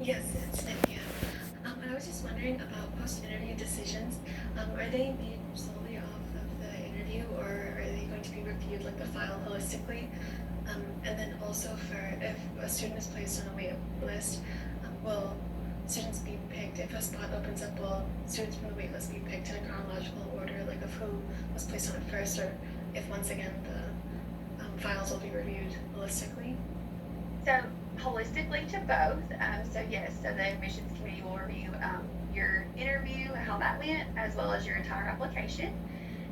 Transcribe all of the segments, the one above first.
Yes, it's Cynthia. I was just wondering about post-interview decisions. Are they made solely off of the interview, or are they going to be reviewed like the file holistically? And then also for if a student is placed on a wait list, will students be picked if a spot opens up? Will students from the wait list be picked in a chronological order, like of who was placed on it first, or if once again the files will be reviewed holistically? So holistically to both. So yes, so the admissions committee will review your interview, how that went, as well as your entire application.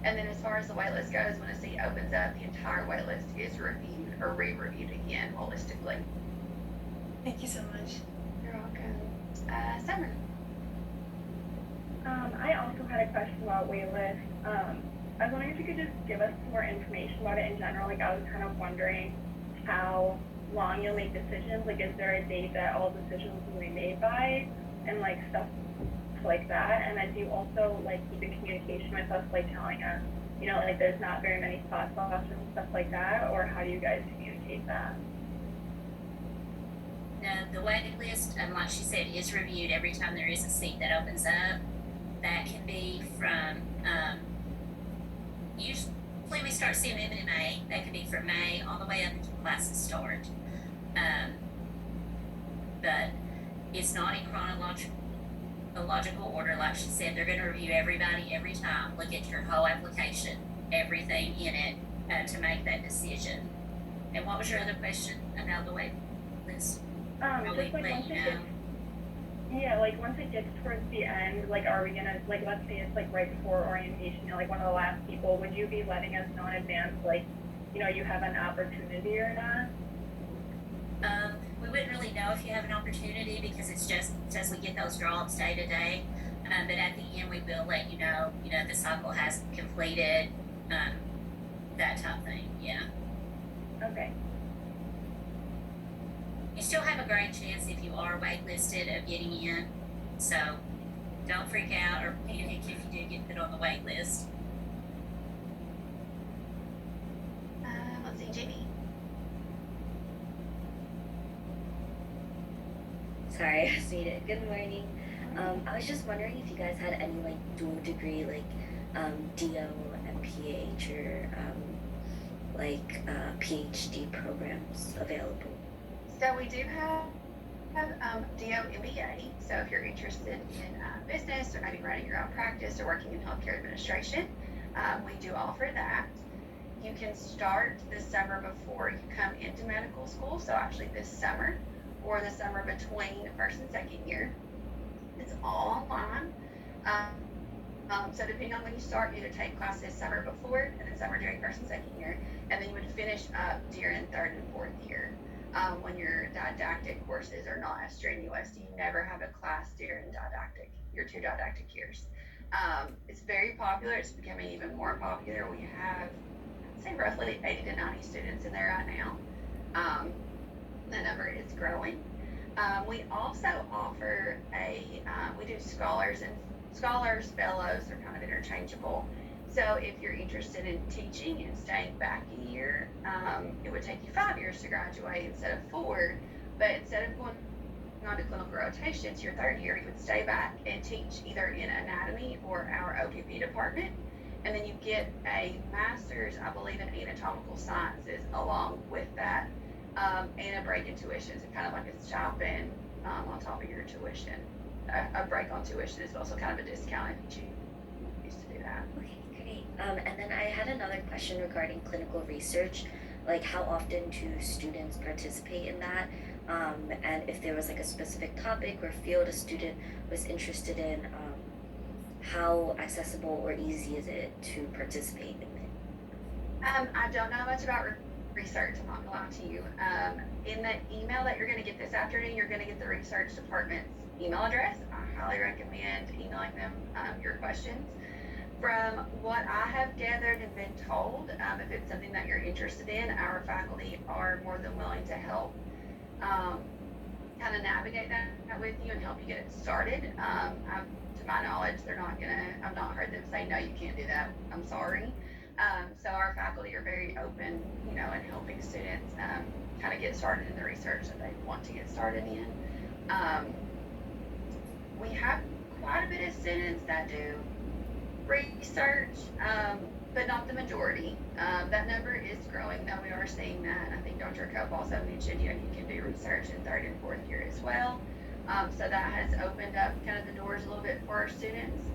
And then as far as the waitlist goes, when a seat opens up, the entire waitlist is reviewed or re-reviewed again holistically. Thank you so much. You're welcome. Summer. I also had a question about waitlist. I was wondering if you could just give us more information about it in general. Like, I was kind of wondering how long you'll make decisions. Like, is there a date that all decisions will be made by, and like stuff like that? And then do you also like keep in communication with us, like telling us, like there's not very many spots left and stuff like that, or how do you guys communicate that? No, the waiting list, like she said, is reviewed every time there is a seat that opens up. That can be from usually we start seeing them in May. That could be from May all the way up until classes start. But it's not in chronological order, like she said. They're going to review everybody every time, look at your whole application, everything in it, to make that decision. And what was your other question about the wait list? Just like once it gets, yeah, like once it gets towards the end, like are we gonna, like let's say it's like right before orientation, you're like one of the last people, would you be letting us know in advance, like, you have an opportunity or not? We wouldn't really know if you have an opportunity because it's just as we get those drops day to day. But at the end, we will let you know, the cycle has completed, um, that type thing. Yeah. Okay. You still have a great chance if you are waitlisted of getting in. So don't freak out or panic if you do get put on the wait list. Let's see, Jamie. Sorry, I made it. Good morning. I was just wondering if you guys had any like dual degree, like DO, MPH, or PhD programs available. So we do have DO MBA. So if you're interested in business or maybe running your own practice or working in healthcare administration, we do offer that. You can start the summer before you come into medical school. So actually this summer or the summer between first and second year. It's all online. So depending on when you start, you either take classes summer before and then summer during first and second year, and then you would finish up during third and fourth year. When your didactic courses are not as strenuous, you never have a class during your two didactic years. It's very popular. It's becoming even more popular. We have, I'd say, roughly 80 to 90 students in there right now. The number is growing. We also offer we do scholars, fellows are kind of interchangeable. So if you're interested in teaching and staying back a year, it would take you 5 years to graduate instead of 4. But instead of going on to clinical rotations, your third year, you would stay back and teach either in anatomy or our OPP department. And then you get a master's, I believe, in anatomical sciences along with that, and a break in tuition. So kind of like a stipend on top of your tuition. A break on tuition is also kind of a discount if you choose to do that. Okay, great. And then I had another question regarding clinical research. Like, how often do students participate in that? And if there was like a specific topic or field a student was interested in, how accessible or easy is it to participate in it? I don't know much about research. I'm not gonna lie to you. In the email that you're gonna get this afternoon, you're gonna get the research department's email address. I highly recommend emailing them your questions. From what I have gathered and been told, if it's something that you're interested in, our faculty are more than willing to help kind of navigate that with you and help you get it started. To my knowledge, I've not heard them say, no, you can't do that. I'm sorry. So our faculty are very open, in helping students kind of get started in the research that they want to get started in. Um, we have quite a bit of students that do research, but not the majority. That number is growing, though we are seeing that. I think Dr. Cope also mentioned, you can do research in third and fourth year as well. So that has opened up kind of the doors a little bit for our students.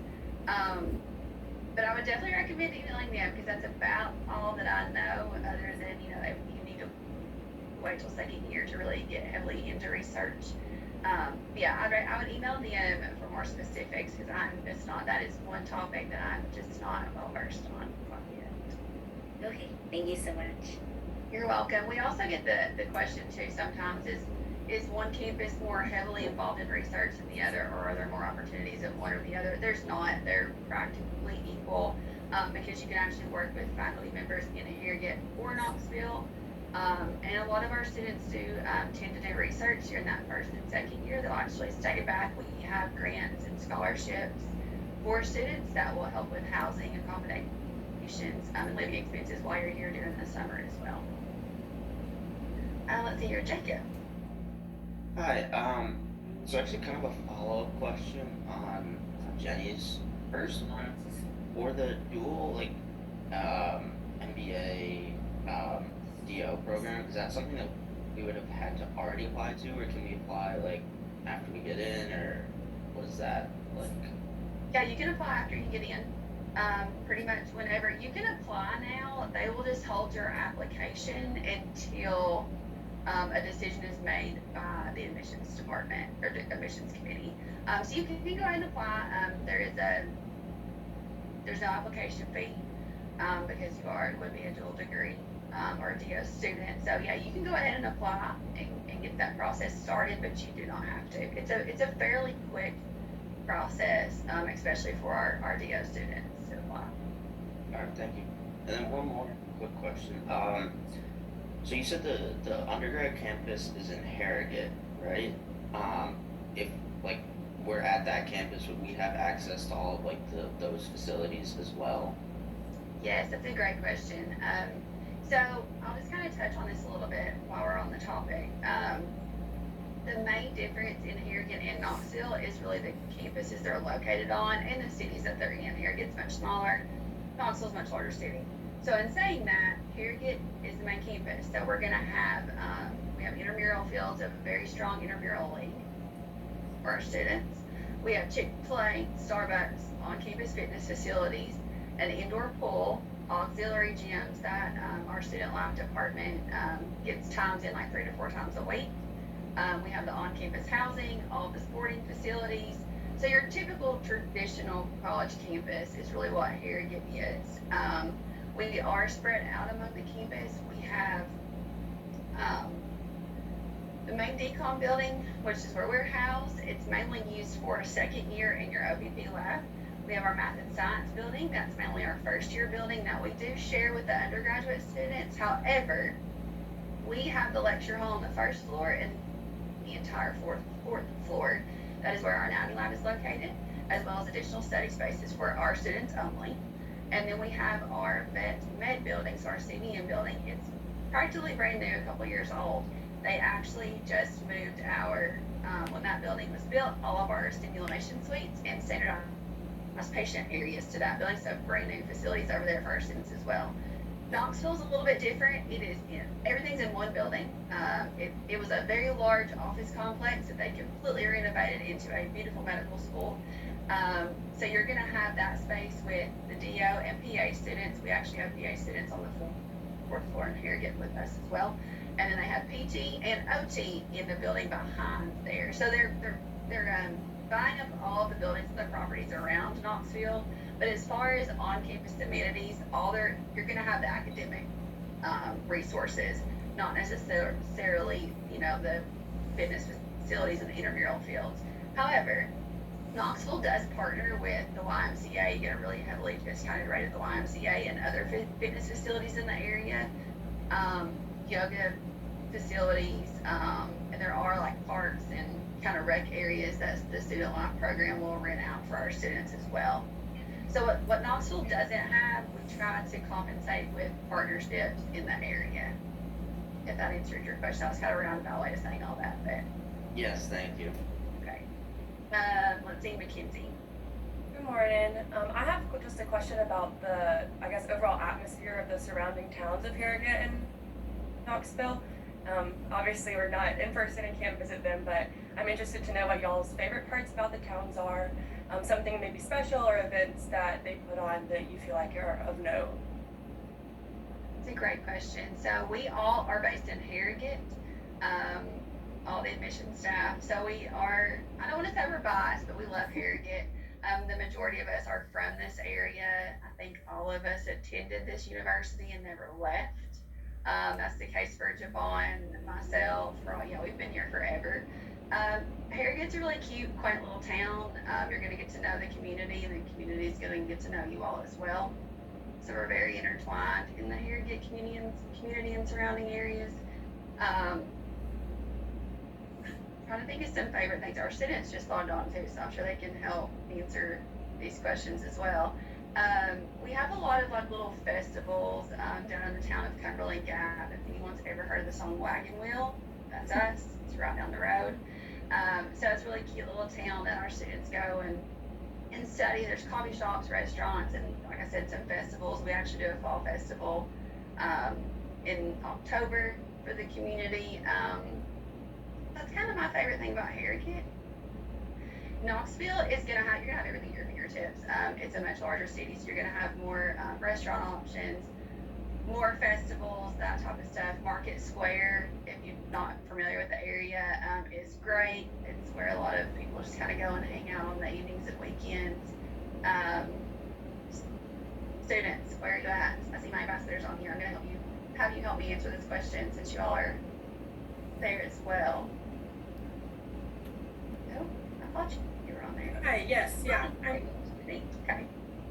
But I would definitely recommend emailing them because that's about all that I know, other than, if you need to wait till second year to really get heavily into research. Yeah, I would email them for more specifics because that is one topic that I'm just not well versed on quite yet. Okay, thank you so much. You're welcome. We also get the question too sometimes is one campus more heavily involved in research than the other, or are there more opportunities at one or the other? There's not. They're practically equal because you can actually work with faculty members in Harrogate or Knoxville. And a lot of our students do tend to do research during that first and second year. They'll actually stay back. We have grants and scholarships for students that will help with housing, accommodations, and living expenses while you're here during the summer as well. Let's see here, Jacob. Hi, so actually kind of a follow-up question on Jenny's first one. For the dual, MBA, DO program, is that something that we would have had to already apply to, or can we apply, after we get in, or what is that like? Yeah, you can apply after you get in. Pretty much whenever you can apply now, they will just hold your application until a decision is made by the admissions department or the admissions committee. So you can go ahead and apply. There's no application fee because you would be a dual degree or a DO student. So yeah, you can go ahead and apply and get that process started, but you do not have to. It's a fairly quick process, especially for our DO students to apply. Alright, thank you. And then one more quick question. So you said the undergrad campus is in Harrogate, right? If we're at that campus, would we have access to all of those facilities as well? Yes, that's a great question. So I'll just kind of touch on this a little bit while we're on the topic. The main difference in Harrogate and Knoxville is really the campuses they're located on and the cities that they're in. Harrogate's much smaller, Knoxville's a much larger city. So in saying that, Harrogate is the main campus. So we're gonna have, we have intramural fields, a very strong intramural league for our students. We have Chick-fil-A, Starbucks, on-campus fitness facilities, an indoor pool, auxiliary gyms that our student life department gets times in 3 to 4 times a week. We have the on-campus housing, all the sporting facilities. So your typical traditional college campus is really what Harrogate is. We are spread out among the campus. We have the main decon building, which is where we're housed. It's mainly used for second year in your OPP lab. We have our math and science building. That's mainly our first year building that we do share with the undergraduate students. However, we have the lecture hall on the first floor and the entire fourth floor. That is where our anatomy lab is located, as well as additional study spaces for our students only. And then we have our med building, so our CVM building. It's practically brand new, a couple years old. They actually just moved when that building was built, all of our stimulation suites and standardized patient areas to that building, so brand new facilities over there for our students as well. Knoxville's a little bit different. It is, everything's in one building. It was a very large office complex that they completely renovated into a beautiful medical school. So you're gonna have that space with the DO and PA students. We actually have PA students on the fourth floor in Harrogate with us as well. And then they have PT and OT in the building behind there. So they're buying up all the buildings and the properties around Knoxville. But as far as on-campus amenities, you're going to have the academic resources, not necessarily, the fitness facilities and the intramural fields. However, Knoxville does partner with the YMCA. You get a really heavily discounted rate at the YMCA and other fitness facilities in the area. Yoga facilities, and there are parks and kind of rec areas that the student life program will rent out for our students as well. So what Knoxville doesn't have, we try to compensate with partnerships in the area. If that answered your question, that was kind of a roundabout way of saying all that, but Yes, thank you. Okay. Let's see, Mackenzie. Good morning. I have just a question about the, I guess, overall atmosphere of the surrounding towns of Harrogate and Knoxville. Obviously, we're not in person and can't visit them, but I'm interested to know what y'all's favorite parts about the towns are. Something maybe special or events that they put on that you feel like are of note. It's a great question. So we all are based in Harrogate, all the admission staff. So we are, I don't want to say we're biased, but we love Harrogate. The majority of us are from this area. I think all of us attended this university and never left. That's the case for Javon, myself, we've been here forever. Harrogate's a really cute, quaint little town. You're going to get to know the community, and the community is going to get to know you all as well. So we're very intertwined in the Harrogate community and surrounding areas. Trying to think of some favorite things. Our students just logged on too, so I'm sure they can help answer these questions as well. We have a lot of like little festivals down in the town of Cumberland Gap. If anyone's ever heard of the song Wagon Wheel, that's us. It's right down the road. So it's a really cute little town that our students go and study. There's coffee shops, restaurants, and like I said, some festivals. We actually do a fall festival in October for the community. That's kind of my favorite thing about Harrogate. Knoxville is you're gonna have everything at your fingertips. It's a much larger city, so you're gonna have more restaurant options, more festivals, that type of stuff. Market Square, if you're not familiar with the area, is great. It's where a lot of people just kind of go and hang out on the evenings and weekends. Students, where are you at? I see my ambassadors on here. I'm gonna have you help me answer this question since you all are there as well. No, I thought you were on there. Hi, yes, yeah. Okay.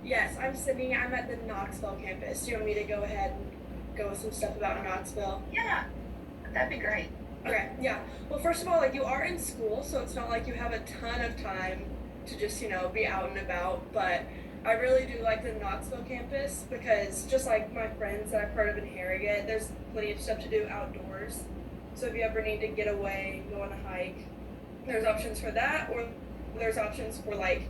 Yes, I'm Sydney. I'm at the Knoxville campus. Do you want me to go ahead and go with some stuff about Knoxville? Yeah, that'd be great. Okay, yeah. Well, first of all, like, you are in school, so it's not like you have a ton of time to just, be out and about, but I really do like the Knoxville campus because just like my friends that I've heard of in Harrogate, there's plenty of stuff to do outdoors. So if you ever need to get away, go on a hike, there's options for that, or there's options for like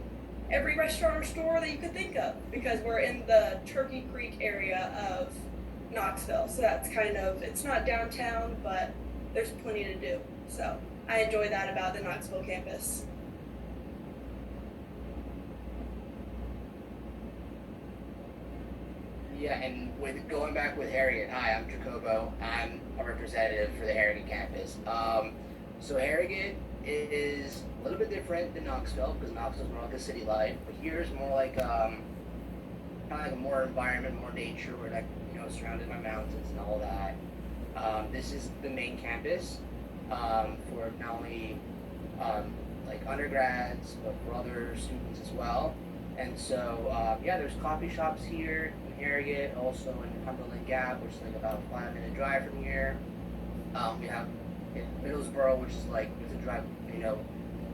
every restaurant or store that you could think of because we're in the Turkey Creek area of Knoxville. So that's it's not downtown, but there's plenty to do. So I enjoy that about the Knoxville campus. Yeah, and with going back with Harrogate, hi, I'm Jacobo. I'm a representative for the Harrogate campus. So Harrogate is a little bit different than Knoxville because Knoxville's more like a city life, but here's more like kind of like a more environment, more nature, where like surrounded by mountains and all that. This is the main campus for not only like undergrads but for other students as well. And so there's coffee shops here in Harrogate, also in Cumberland Gap, which is like about a 5-minute drive from here. We have in Middlesboro, which is like you have to drive,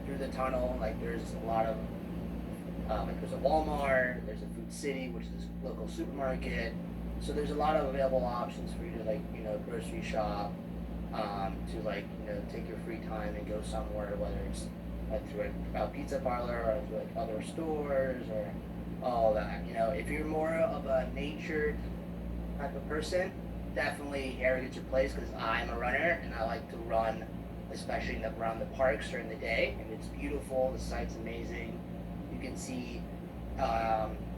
through the tunnel. Like there's a lot of there's a Walmart, there's a Food City, which is a local supermarket. So there's a lot of available options for you to grocery shop, to take your free time and go somewhere, whether it's like through a pizza parlor or through like other stores or all that. If you're more of a nature type of person, definitely Harrogate's your place because I'm a runner and I like to run, especially around the parks during the day, and it's beautiful. The site's amazing. You can see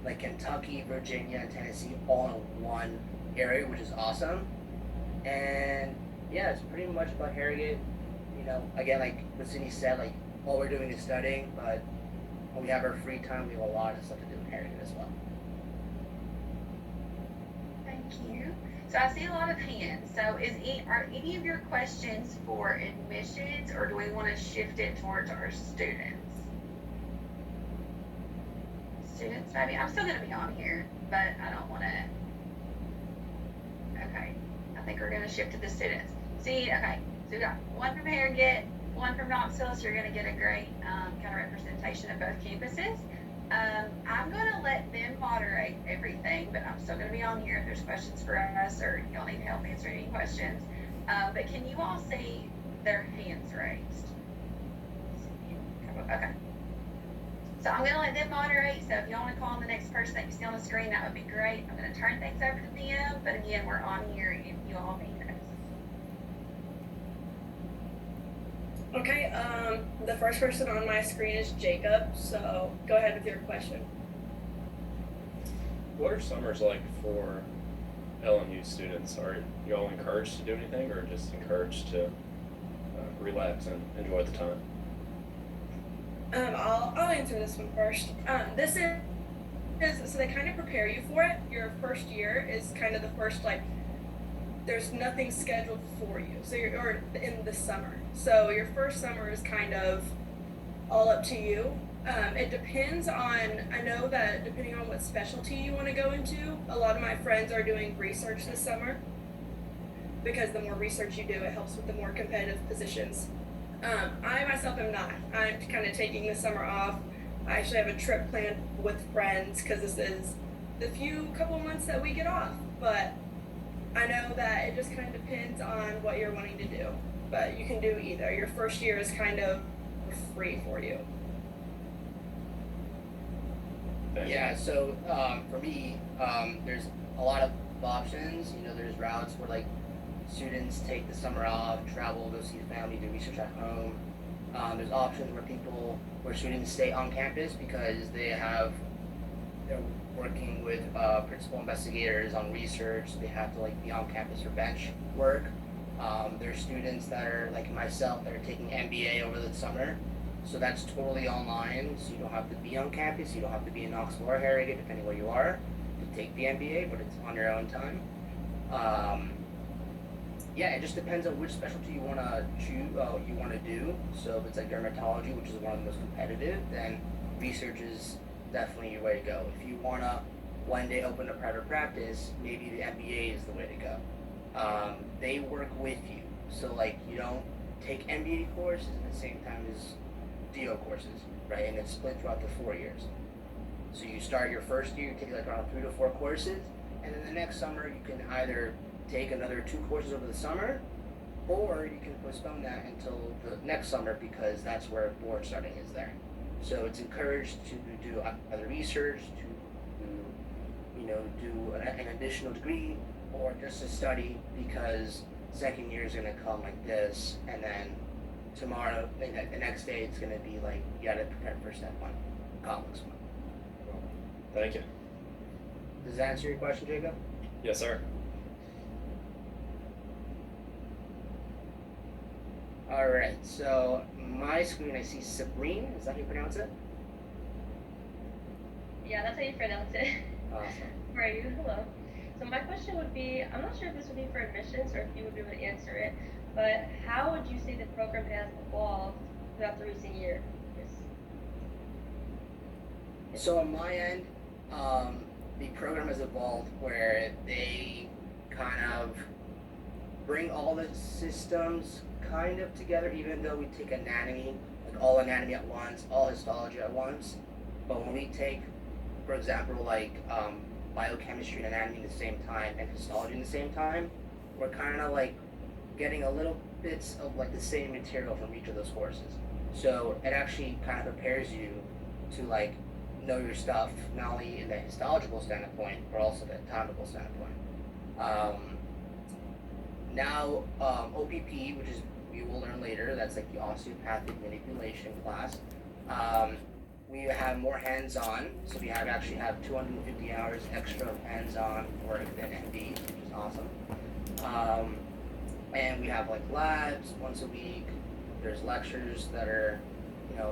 like Kentucky, Virginia, Tennessee all in one area, which is awesome. And yeah, it's pretty much about Harrogate. Again, like what Sydney said, like all we're doing is studying, but when we have our free time, we have a lot of stuff to do in Harrogate as well. Thank you. So I see a lot of hands. So are any of your questions for admissions, or do we want to shift it towards our students? Students, maybe. I'm still going to be on here, but I don't want to. Okay. I think we're going to shift to the students. Okay. So we got one from Harrogate, one from Knoxville, so you're going to get a great kind of representation of both campuses. I'm going to let them moderate everything, but I'm still going to be on here if there's questions for us or y'all need help answering any questions. But can you all see their hands raised? Okay. So I'm gonna let them moderate, so if you wanna call on the next person that you see on the screen, that would be great. I'm gonna turn things over to them, but again, we're on here if you all need us. Okay, the first person on my screen is Jacob, so go ahead with your question. What are summers like for LMU students? Are you all encouraged to do anything, or just encouraged to relax and enjoy the time? I'll answer this one first. This is so they kind of prepare you for it. Your first year is kind of the first, like, there's nothing scheduled for you. So or in the summer. So your first summer is kind of all up to you. It depends on, I know that depending on what specialty you want to go into, a lot of my friends are doing research this summer because the more research you do, it helps with the more competitive positions. I myself am not. I'm kind of taking the summer off. I actually have a trip planned with friends because this is the couple months that we get off. But I know that it just kind of depends on what you're wanting to do. But you can do either. Your first year is kind of free for you. Thank you. Yeah, so for me, there's a lot of options. You know, there's routes where like students take the summer off, travel, go see family, do research at home. There's options where students stay on campus because they're working with principal investigators on research. They have to like be on campus for bench work. There's students that are like myself that are taking MBA over the summer. So that's totally online, so you don't have to be on campus, you don't have to be in Knoxville or Harrogate, depending where you are, to take the MBA, but it's on your own time. Yeah, it just depends on which specialty you wanna do. So if it's like dermatology, which is one of the most competitive, then research is definitely your way to go. If you wanna one day open a private practice, maybe the MBA is the way to go. They work with you, so like you don't take MBA courses at the same time as DO courses, right? And it's split throughout the 4 years. So you start your first year, you take like around 3 to 4 courses, and then the next summer you can either take another 2 courses over the summer, or you can postpone that until the next summer because that's where board starting is there. So it's encouraged to do either research, to do an additional degree, or just to study because second year is gonna come like this, and then tomorrow, the next day, it's gonna be like you gotta prepare for step 1, complex 1. Thank you. Does that answer your question, Jacob? Yes, sir. All right. So my screen, I see Sabrine. Is that how you pronounce it? Yeah, that's how you pronounce it. Awesome. How are you? Hello. So my question would be, I'm not sure if this would be for admissions or if you would be able to answer it, but how would you say the program has evolved throughout the recent years? So on my end, the program has evolved where they kind of bring all the systems kind of together, even though we take anatomy, like all anatomy at once, all histology at once. But when we take, for example, like biochemistry and anatomy at the same time and histology at the same time, we're kind of like getting a little bits of like the same material from each of those courses. So it actually kind of prepares you to like know your stuff, not only in the histological standpoint, but also the anatomical standpoint. Now, OPP, which is we will learn later, that's like the osteopathic manipulation class. We have more hands-on, so we actually have 250 hours extra of hands-on work than MD, which is awesome. And we have like labs once a week. There's lectures that are,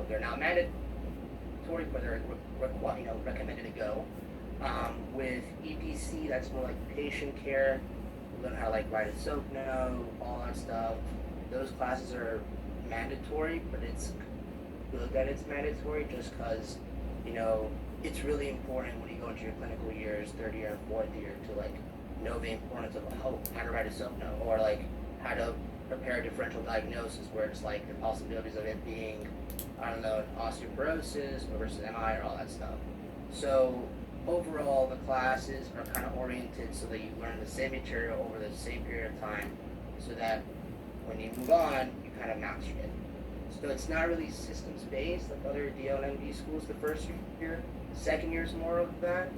they're not mandatory, but they're recommended to go. With EPC, that's more like patient care. We learn how to like write a soap note, all that stuff. Those classes are mandatory, but it's good that it's mandatory just because, it's really important when you go into your clinical years, third year and fourth year, to like know the importance of how to write a soap note, or like how to prepare a differential diagnosis where it's like the possibilities of it being, I don't know, osteoporosis versus MI or all that stuff. So overall, the classes are kind of oriented so that you learn the same material over the same period of time so that when you move on, you kind of master it. So it's not really systems based like other DO and MD schools the first year. The second year is more of that,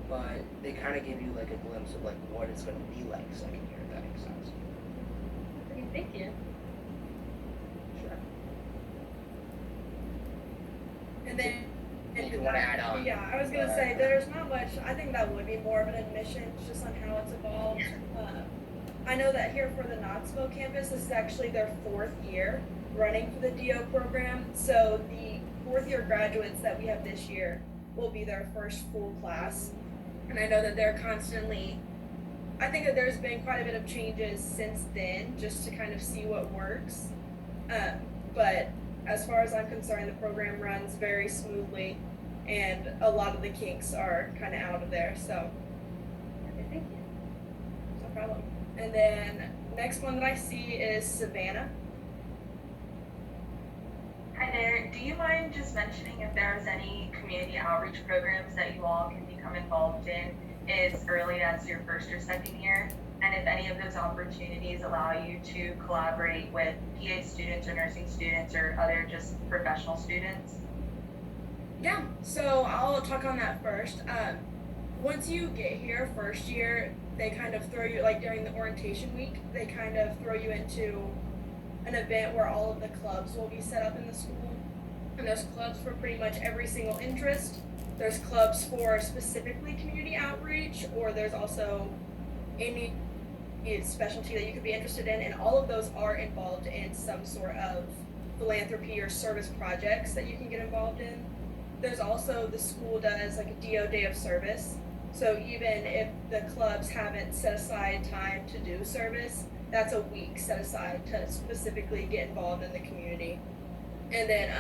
but they kind of give you like a glimpse of like what it's going to be like second year, if that makes sense. Okay, thank you. Sure. And then, If you want to add on. yeah, I was gonna say there's not much. I think that would be more of an admission, just on how it's evolved. I know that here for the Knoxville campus, this is actually their 4th year running for the DO program. So the 4th year graduates that we have this year will be their first full class, and I know that they're constantly. I think that there's been quite a bit of changes since then, just to kind of see what works. But as far as I'm concerned, the program runs very smoothly, and a lot of the kinks are kind of out of there, so Okay, thank you. no problem. And then next one that I see is Savannah. Hi there. Do you mind just mentioning if there's any community outreach programs that you all can become involved in as early as your first or second year? And if any of those opportunities allow you to collaborate with PA students or nursing students or other just professional students? Yeah, so I'll talk on that first. Once you get here first year, they kind of throw you, like during the orientation week, they kind of throw you into an event where all of the clubs will be set up in the school. And there's clubs for pretty much every single interest. There's clubs for specifically community outreach, or there's also any specialty that you could be interested in, and all of those are involved in some sort of philanthropy or service projects that you can get involved in. There's also, the school does like a DO Day of Service. So even if the clubs haven't set aside time to do service, that's a week set aside to specifically get involved in the community. And then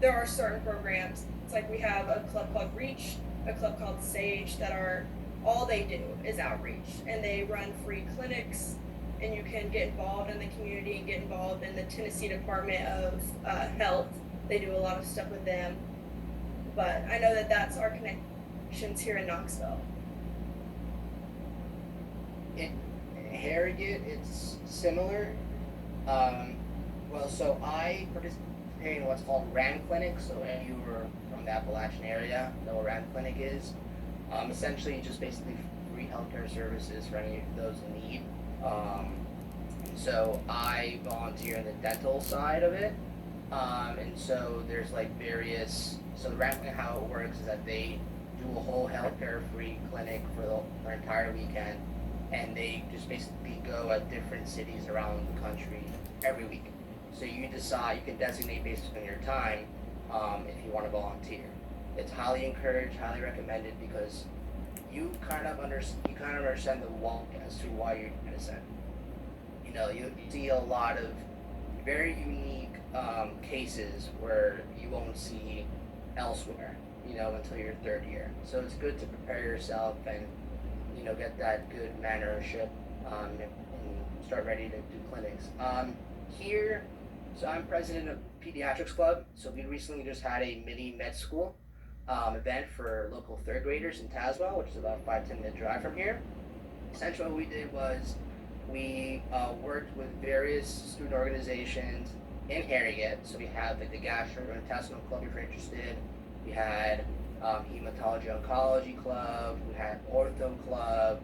there are certain programs. It's like we have a club called Reach, a club called Sage, that are, all they do is outreach, and they run free clinics, and you can get involved in the community and get involved in the Tennessee Department of Health. They do a lot of stuff with them. But I know that that's our connections here in Knoxville. In Harrogate, it's similar. So I participate in what's called RAN Clinic. So if you were from the Appalachian area, know what RAN Clinic is. Essentially just basically free healthcare services for any of those in need. So I volunteer in the dental side of it. And so there's like various, so RAN Clinic, how it works is that they do a whole healthcare free clinic for the entire weekend. And they just basically go at different cities around the country every week. So you decide, you can designate based on your time if you want to volunteer. It's highly encouraged, highly recommended, because you kind of understand the why as to why you're going to send. You know, you see a lot of very unique cases where you won't see elsewhere, you know, until your 3rd year. So it's good to prepare yourself and, you know, get that good mannership and start ready to do clinics. Here, so I'm president of Pediatrics Club. So we recently just had a mini med school event for local 3rd graders in Tazewell, which is about a 5-10 minute drive from here. Essentially what we did was we worked with various student organizations in Harrogate. So we had like the Gastrointestinal Club if you're interested. We had Hematology Oncology Club. We had Ortho Club.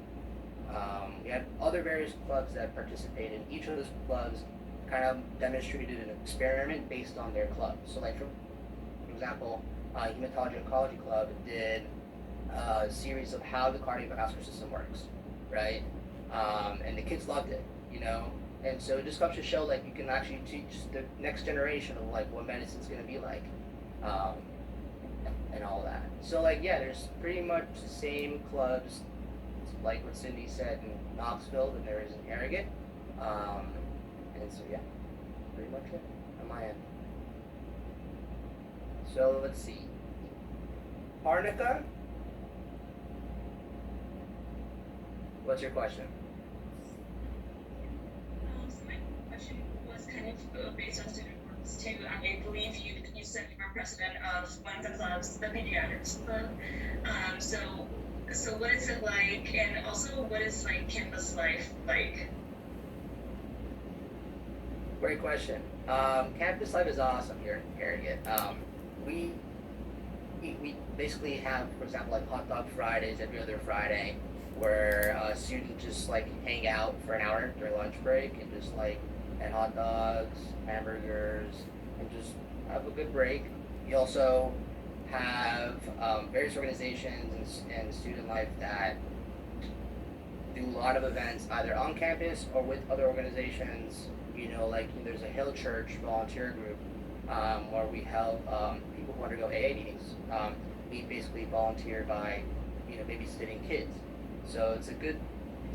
We had other various clubs that participated. Each of those clubs kind of demonstrated an experiment based on their club. So like for example, Hematology Oncology Club did a series of how the cardiovascular system works, right? And the kids loved it, you know? And so it just comes to show like you can actually teach the next generation of like what medicine's gonna be like, and all that. So like, yeah, there's pretty much the same clubs, like what Cindy said in Knoxville than there is in Harrogate. And so yeah, pretty much it on my end. So let's see. Arnica, what's your question? So my question was kind of based on student groups too. I believe you said you were president of one of the clubs, the Pediatrics Club. So what is it like, and also what is like campus life like? Great question. Campus life is awesome here in Harrogate. We we basically have, for example, like hot dog Fridays every other Friday, where students just like hang out for an hour during lunch break and just like had hot dogs, hamburgers, and just have a good break. We also have various organizations and student life that do a lot of events either on campus or with other organizations. You know, like there's a Hill Church volunteer group where we help people who undergo AA meetings. We basically volunteer by, you know, babysitting kids. So it's a good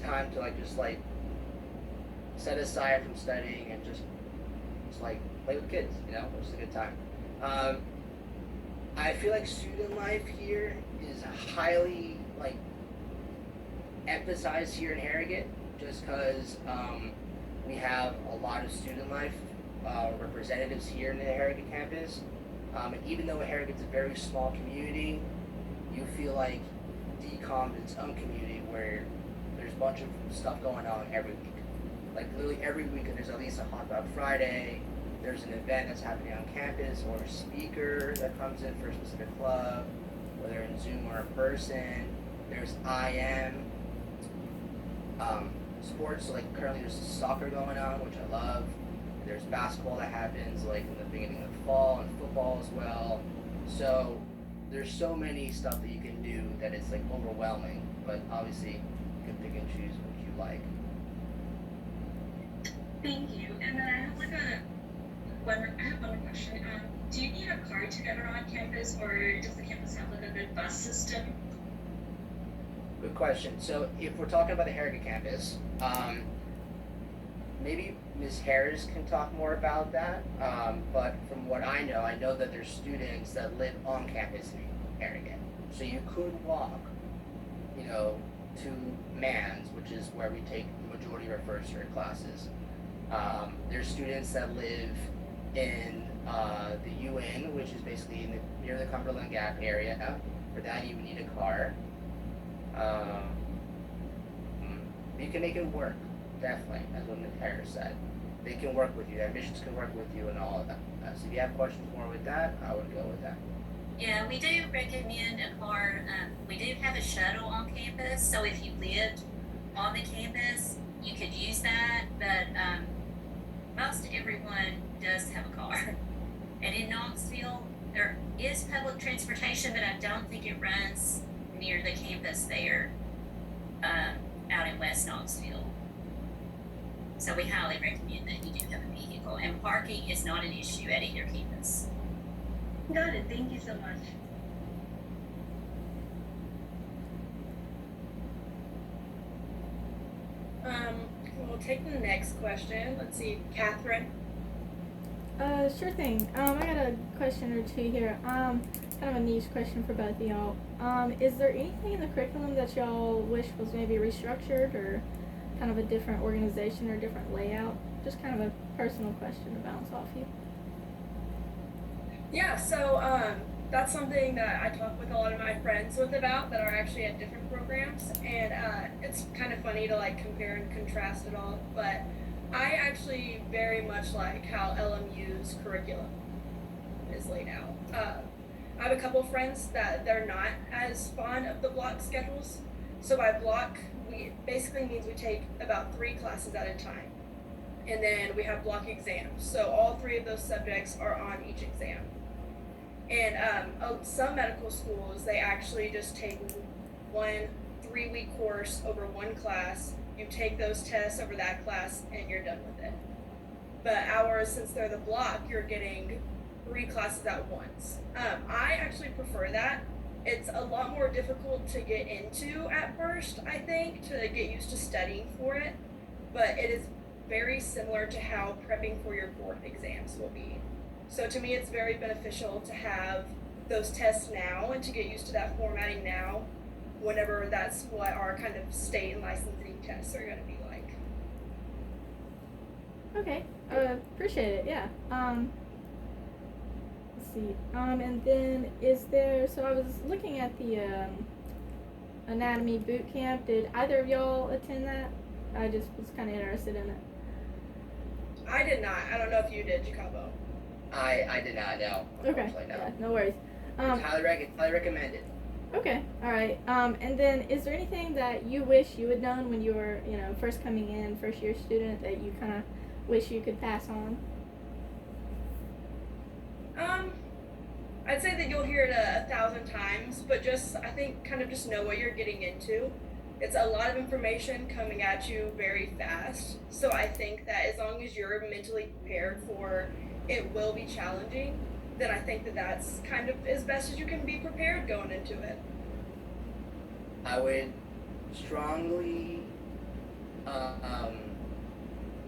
time to like just like set aside from studying and just like play with kids, you know, which is a good time. I feel like student life here is highly like emphasized here in Harrogate, just because we have a lot of student life representatives here in the Harrogate campus. And even though Harrogate's a very small community, you feel like DCOM is its own community where there's a bunch of stuff going on every week. Like literally every week there's at least a Hot Dog Friday, there's an event that's happening on campus or a speaker that comes in for a specific club, whether in Zoom or in person. There's IM sports, so like currently there's soccer going on, which I love. There's basketball that happens like in the beginning of fall and football as well. So there's so many stuff that you can do that it's like overwhelming, but obviously you can pick and choose what you like. Thank you. And then I have like one more question. Do you need a car to get around campus, or does the campus have like a good bus system? Good question. So if we're talking about the Harrogate campus, maybe Ms. Harris can talk more about that. But from what I know that there's students that live on campus in Harrogate. So you could walk, you know, to Mans, which is where we take the majority of our first year classes. There's students that live in the UN, which is basically near the Cumberland Gap area. For that, you would need a car. You can make it work, definitely, as what Ms. Harris said. They can work with you, the admissions can work with you and all of that. So if you have questions more with that, I would go with that. Yeah, we do recommend a car. We do have a shuttle on campus, so if you lived on the campus, you could use that, but most everyone does have a car. And in Knoxville, there is public transportation, but I don't think it runs near the campus there, out in West Knoxville. So we highly recommend that you do have a vehicle, and parking is not an issue at either campus. Got it. Thank you so much. We'll take the next question. Let's see, Catherine. Sure thing. I got a question or two here. Kind of a niche question for both of y'all. Is there anything in the curriculum that y'all wish was maybe restructured or kind of a different organization or different layout? Just kind of a personal question to bounce off you. Yeah, so that's something that I talk with a lot of my friends about that are actually at different programs, and it's kind of funny to like compare and contrast it all, but I actually very much like how LMU's curriculum is laid out. I have a couple friends that they're not as fond of the block schedules, so by block, we basically means we take about 3 classes at a time, and then we have block exams, so all 3 of those subjects are on each exam. And some medical schools, they actually just take one 3-week course over one class. You take those tests over that class and you're done with it. But ours, since they're the block, you're getting 3 classes at once. I actually prefer that. It's a lot more difficult to get into at first, I think, to get used to studying for it. But it is very similar to how prepping for your board exams will be. So to me, it's very beneficial to have those tests now and to get used to that formatting now, whenever that's what our kind of state and licensing tests are going to be like. Okay, appreciate it. Yeah. Let's see. And then is there? So I was looking at the anatomy boot camp. Did either of y'all attend that? I just was kind of interested in it. I did not. I don't know if you did, Jacobo. I did not know. Okay. Unfortunately, no. Yeah, no worries. It's highly recommended. Okay, all right. And then is there anything that you wish you had known when you were, first coming in, first year student, that you kind of wish you could pass on? I'd say that you'll hear it 1,000 times, but I think kind of just know what you're getting into. It's a lot of information coming at you very fast. So I think that as long as you're mentally prepared for it will be challenging, then I think that that's kind of as best as you can be prepared going into it. I would strongly,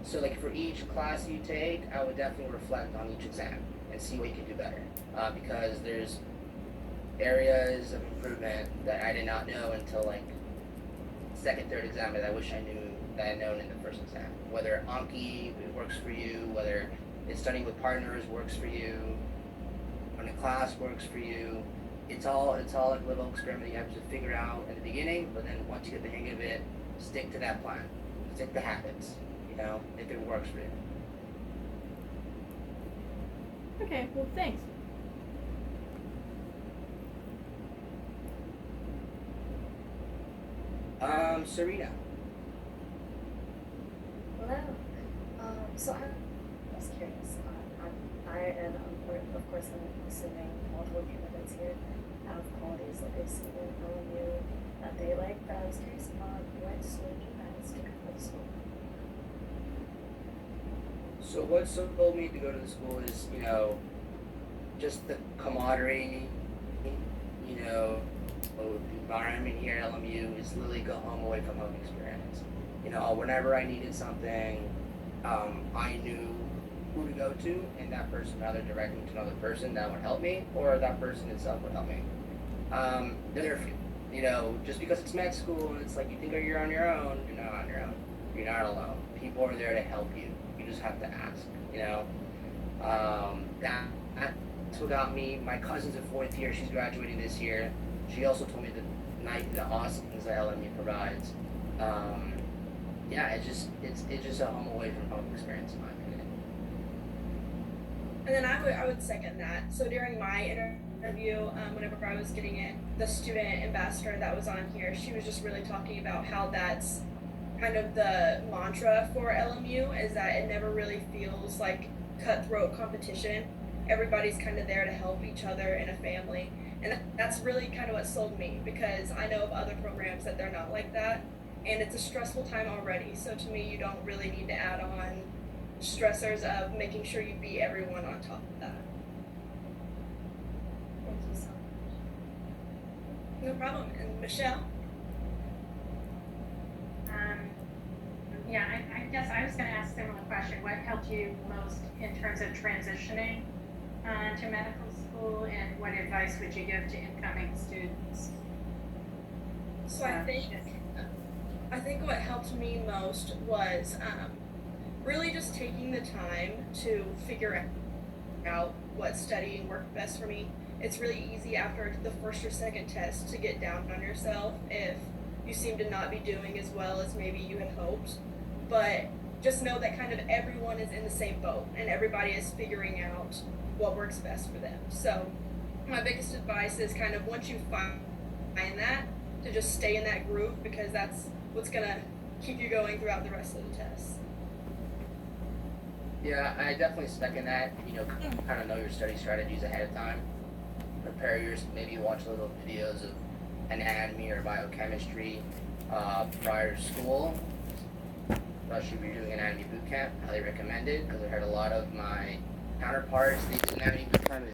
so like for each class you take, I would definitely reflect on each exam and see what you can do better. Because there's areas of improvement that I did not know until like second, third exam that I wish I knew that I had known in the first exam. Whether Anki works for you, whether it's studying with partners works for you, when a class works for you. It's all like a little experiment you have to figure out in the beginning, but then once you get the hang of it, stick to that plan. Stick to habits, if it works for you. Okay, well, thanks. Serena. Hello. So I was curious. I am, of course, I'm assuming multiple candidates here have qualities that they've seen in LMU that they like. But I was curious about what sold you guys to come to school. So what sold me to go to the school is, just the camaraderie, the environment here at LMU is literally go home away from home experience. Whenever I needed something, I knew who to go to, and that person either direct me to another person that would help me, or that person itself would help me. There are few, just because it's med school and it's like you think you're on your own, you're not on your own. You're not alone. People are there to help you. You just have to ask, That's what got me. My cousin's in 4th year. She's graduating this year. She also told me the awesome things that LMU provides. It's just a home away from home experience in my opinion. And then I would second that. So during my interview, whenever I was getting in, the student ambassador that was on here, she was just really talking about how that's kind of the mantra for LMU, is that it never really feels like cutthroat competition. Everybody's kind of there to help each other in a family. And that's really kind of what sold me, because I know of other programs that they're not like that. And it's a stressful time already. So to me, you don't really need to add on stressors of making sure you beat everyone on top of that. Thank you so much. No problem. And Michelle? Yeah, I guess I was going to ask a similar question. What helped you most in terms of transitioning to medical school, and what advice would you give to incoming students? So I think what helped me most was really just taking the time to figure out what studying worked best for me. It's really easy after the first or second test to get down on yourself if you seem to not be doing as well as maybe you had hoped. But just know that kind of everyone is in the same boat and everybody is figuring out what works best for them. So my biggest advice is kind of once you find that, to just stay in that groove, because that's what's gonna keep you going throughout the rest of the tests. Yeah, I definitely second that. Kind of know your study strategies ahead of time. Prepare yours. Maybe watch little videos of anatomy or biochemistry prior to school. Especially if you're doing anatomy boot camp, highly recommend it, because I heard a lot of my counterparts, they do anatomy boot camp